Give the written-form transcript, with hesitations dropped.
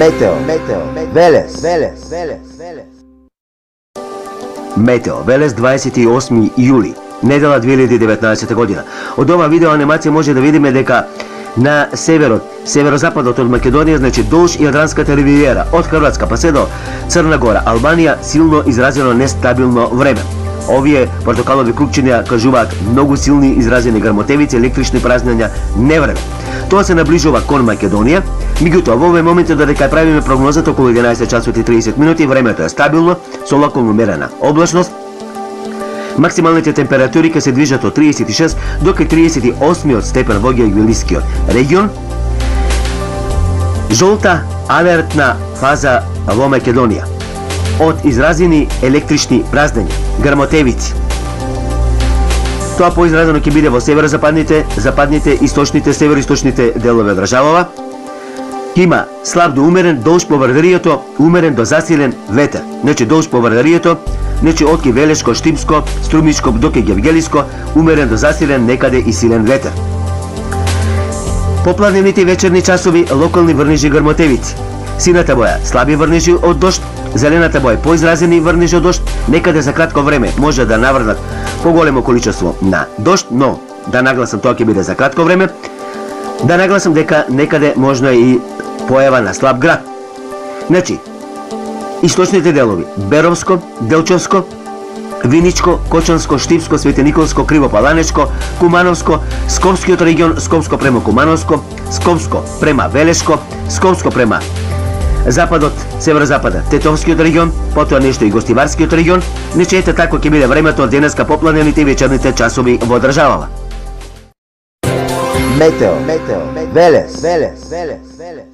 Meteo, Велес. Метео, Велес, 28. јули, недела 2019 година. Од ова видео анимација може да видиме дека на северот, северозападот од Македонија, значи долж Јадранската ривиера, од Хрватска па се до Црна Гора, Албанија, силно изразено нестабилно време. Овие портокалови крупчиња кажуваат многу силни изразени грмотевици, електрични празнења, невреме. Тоа се наближува кон Македонија, меѓутоа во овој момент додека ја правиме прогнозата околу 11 часот и 30 минути, времето е стабилно, со локално умерена облачност. Максималните температури ќе се движат од 36 до 38 степен во Јулискиот регион. Жолта алертна фаза во Македонија од изразени електрични празнења, грмотевици. Тоа поизразено ќе биде во северозападните, западните, источните, североисточните делови од државава. Има слаб до умерен долж по Вардаријето, умерен до засилен ветер. Значи долж по Вардаријето, значи од ке Велешко, Штипско, Струмичко до ке Гевгелиско, умерен до засилен, некаде и силен ветер. Попладневните вечерни часови, локални врнежи грмотевици. Сината боја слаби врнежи од дожд, зелената боја поизразени врнежи од дожд, некаде за кратко време може да наврнат поголемо количество на дожд, но да нагласам тоа ќе биде за кратко време. Да нагласам дека некаде можно и појава на слаб град. Значи, источните делови Беровско, Делчовско, Виничко, Кочанско, Штипско, Светениколско, Кривопаланечко, Кумановско, Скопскиот регион, Скопско према Кумановско, Скопско према Велешко, Скопско према западот, северозападот, Тетовскиот регион, потоа нешто и Гостиварскиот регион. Значи ете тако ќе биде времето од денеска попладневните вечерните часови во државава. Метео, Велес.